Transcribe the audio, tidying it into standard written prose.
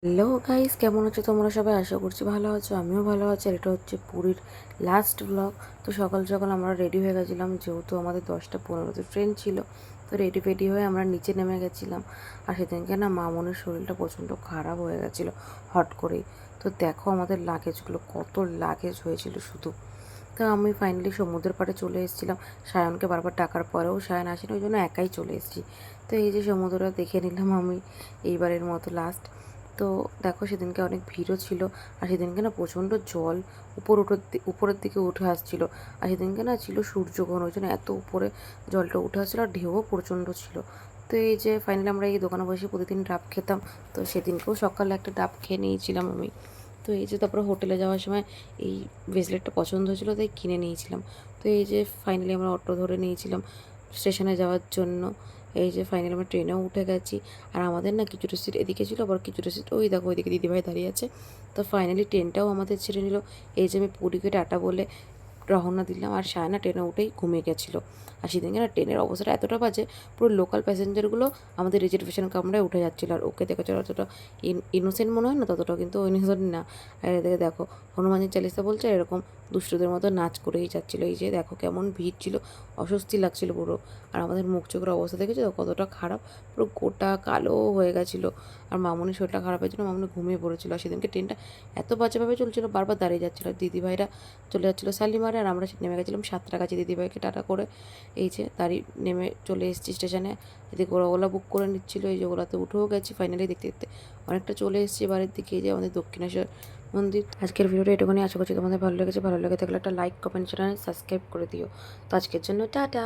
Hello guys, কেমন আছো তোমরা সবাই? আশা করছি ভালো আছো, আমিও ভালো আছি। আর এটা হচ্ছে পুরীর লাস্ট ব্লগ। তো সকাল সকাল আমরা রেডি হয়ে গেছিলাম, যেহেতু আমাদের 10টা 15তে ট্রেন ছিল। তো রেডি ফেডি হয়ে আমরা নিচে নেমে গেছিলাম। আর সেদিনকে না মামনের শরীরটা প্রচণ্ড খারাপ হয়ে গেছিলো হট করেই। তো দেখো আমাদের লাগেজগুলো, কত লাগেজ হয়েছিল শুধু। তো আমি ফাইনালি সমুদ্রের পাড়ে চলে এসেছিলাম। সায়নকে বারবার ডাকার পরেও সায়ন আসেনি, ওই জন্য একাই চলে এসেছি। তো এই যে সমুদ্রটা দেখে নিলাম আমি এইবারের মতো লাস্ট। তো দেখো সেদিনকে অনেক ভিড়ও ছিল। আর সেদিনকে না প্রচণ্ড জল উপরের দিকে উঠে আসছিল। আর সেদিনকে না ছিল সূর্যগ্রহণ, ওই জন্য এত উপরে জলটা উঠে আসছিলো, আর ঢেউও প্রচণ্ড ছিল। তো এই যে ফাইনালি আমরা এই দোকানে বসে প্রতিদিন ডাব খেতাম। তো সেদিনকেও সকালে একটা ডাব খেয়ে নিয়েছিলাম আমি। তো এই যে তারপরে হোটেলে যাওয়ার সময় এই ব্রেসলেটটা পছন্দ হয়েছিলো, তাই কিনে নিয়েছিলাম। তো এই যে ফাইনালি আমরা অটো ধরে নিয়েছিলাম স্টেশনে যাওয়ার জন্য। এই যে ফাইনালি আমরা ট্রেনেও উঠে গেছি। আর আমাদের না কিছুটা সিট এদিকে ছিল, আবার কিছুটা সিট ওই দেখো ওইদিকে দিদিভাই দাঁড়িয়ে আছে। তো ফাইনালি ট্রেনটাও আমাদের ছেড়ে নিল। এই যে আমি পুরীকে টাটা বলে রওনা দিলাম, আর সায়না ট্রেনে উঠেই ঘুমিয়ে গেছিলো। আর সেদিনকে না ট্রেনের অবস্থাটা এতটা বাজে, পুরো লোকাল প্যাসেঞ্জারগুলো আমাদের রিজার্ভেশন কামরায় উঠে যাচ্ছিলো। আর ওকে দেখেছো অতটা ইনোসেন্ট মনে হয় না, ততটাও কিন্তু ইনোসেন্ট না। আর এদিকে দেখো হনুমানের চালিসা বলছে, এরকম দুষ্টদের মতো নাচ করেই যাচ্ছিলো। এই যে দেখো কেমন ভিড় ছিল, অস্বস্তি লাগছিল পুরো। আর আমাদের মুখ চোখের অবস্থা দেখেছো তো কতটা খারাপ, পুরো গোটা কালো হয়ে গেছিলো। আর মামুনির শরীরটা খারাপ হয়েছিল, মামুনি ঘুমিয়ে পড়েছিল। আর সেদিনকে ট্রেনটা এত বাজেভাবে চলছিল, বারবার দাঁড়িয়ে যাচ্ছিলো। দিদিভাইরা চলে যাচ্ছিলো শালিমারে, আর আমরা নেমে গেছিলাম সাঁতরাগাছি দিদিভাইকে টাটা করে। এই যে দাঁড়িয়ে নেমে চলে এসেছি স্টেশনে। এদিকে ওলা বুক করে নিচ্ছিলো, এই যে ওলাতে উঠেও গেছি ফাইনালি। দেখতে দেখতে অনেকটা চলে এসেছি বাড়ির দিকে। এই যে আমাদের দক্ষিণেশ্বর মন্দির। আজকের ভিডিওটা এটুকুনি, আশা করছি তোমাদের ভালো লেগেছে। ভালো লেগে থাকলে একটা লাইক, কমেন্ট, চ্যানেল সাবস্ক্রাইব করে দিও। তো আজকের জন্য টাটা।